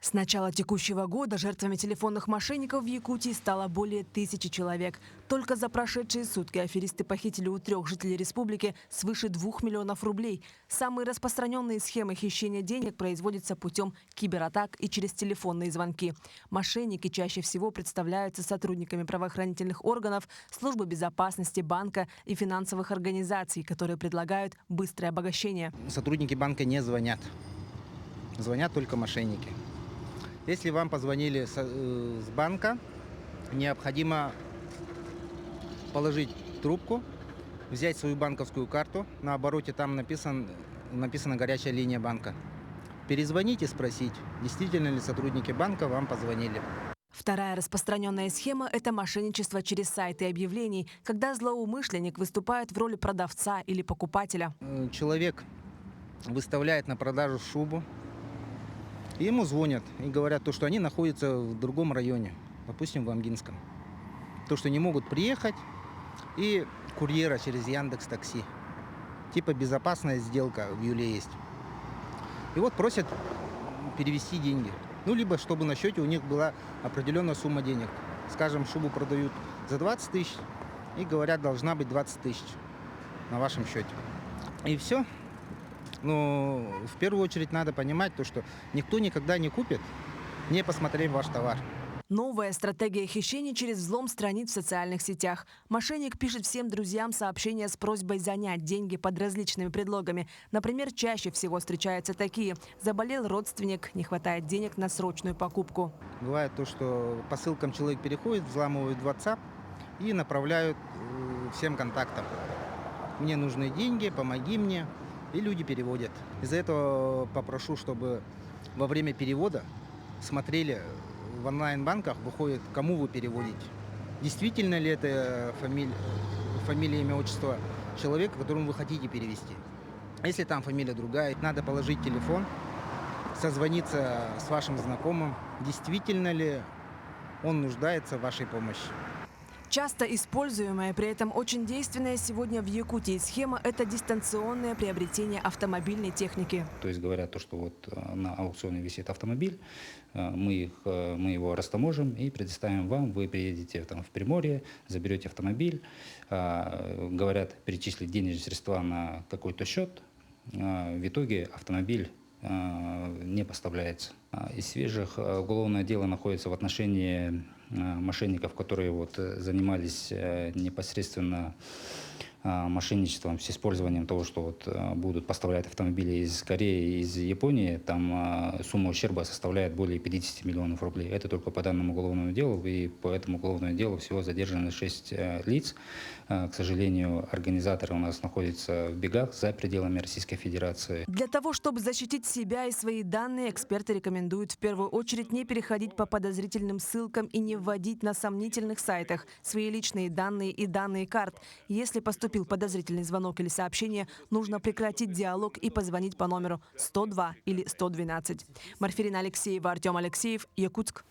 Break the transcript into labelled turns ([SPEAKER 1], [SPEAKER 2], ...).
[SPEAKER 1] С начала текущего года жертвами телефонных мошенников в Якутии стало более 1000 человек. Только за прошедшие сутки аферисты похитили у 3 жителей республики свыше 2 миллионов рублей. Самые распространенные схемы хищения денег производятся путем кибератак и через телефонные звонки. Мошенники чаще всего представляются сотрудниками правоохранительных органов, службы безопасности, банка и финансовых организаций, которые предлагают быстрое обогащение.
[SPEAKER 2] Сотрудники банка не звонят. Звонят только мошенники. Если вам позвонили с банка, необходимо положить трубку, взять свою банковскую карту. На обороте там написана горячая линия банка. Перезвонить и спросить, действительно ли сотрудники банка вам позвонили.
[SPEAKER 1] Вторая распространенная схема – это мошенничество через сайты объявлений, когда злоумышленник выступает в роли продавца или покупателя.
[SPEAKER 2] Человек выставляет на продажу шубу, и ему звонят и говорят, что они находятся в другом районе, допустим, в Амгинском. Что не могут приехать, и курьера через Яндекс.Такси. Типа безопасная сделка в Юле есть. И вот просят перевести деньги. Либо чтобы на счете у них была определенная сумма денег. Скажем, шубу продают за 20 тысяч, и говорят, должна быть 20 тысяч на вашем счете. И все. Но в первую очередь надо понимать, что никто никогда не купит, не посмотрев ваш товар.
[SPEAKER 1] Новая стратегия хищения через взлом страниц в социальных сетях. Мошенник пишет всем друзьям сообщения с просьбой занять деньги под различными предлогами. Например, чаще всего встречаются такие: заболел родственник, не хватает денег на срочную покупку.
[SPEAKER 2] Бывает что по ссылкам человек переходит, взламывают WhatsApp и направляют всем контактам. Мне нужны деньги, помоги мне. И люди переводят. Из-за этого попрошу, чтобы во время перевода смотрели в онлайн-банках, выходит, кому вы переводите. Действительно ли это фамилия, имя, отчество человека, которому вы хотите перевести. Если там фамилия другая, надо положить телефон, созвониться с вашим знакомым, действительно ли он нуждается в вашей помощи.
[SPEAKER 1] Часто используемая, при этом очень действенная сегодня в Якутии схема – это дистанционное приобретение автомобильной техники.
[SPEAKER 3] То есть говорят, что вот на аукционе висит автомобиль, мы его растаможим и предоставим вам, вы приедете в Приморье, заберете автомобиль, говорят перечислить денежные средства на какой-то счет, в итоге автомобиль не поставляется. Из свежих уголовное дело находится в отношении мошенников, которые занимались непосредственно мошенничеством с использованием того, что будут поставлять автомобили из Кореи, из Японии. Там сумма ущерба составляет более 50 миллионов рублей. Это только по данному уголовному делу. И по этому уголовному делу всего задержаны 6 лиц. К сожалению, организаторы у нас находятся в бегах за пределами Российской Федерации.
[SPEAKER 1] Для того, чтобы защитить себя и свои данные, эксперты рекомендуют в первую очередь не переходить по подозрительным ссылкам и не вводить на сомнительных сайтах свои личные данные и данные карт. Если поступил подозрительный звонок или сообщение, нужно прекратить диалог и позвонить по номеру 102 или 112. Марфирина Алексеева, Артем Алексеев, Якутск.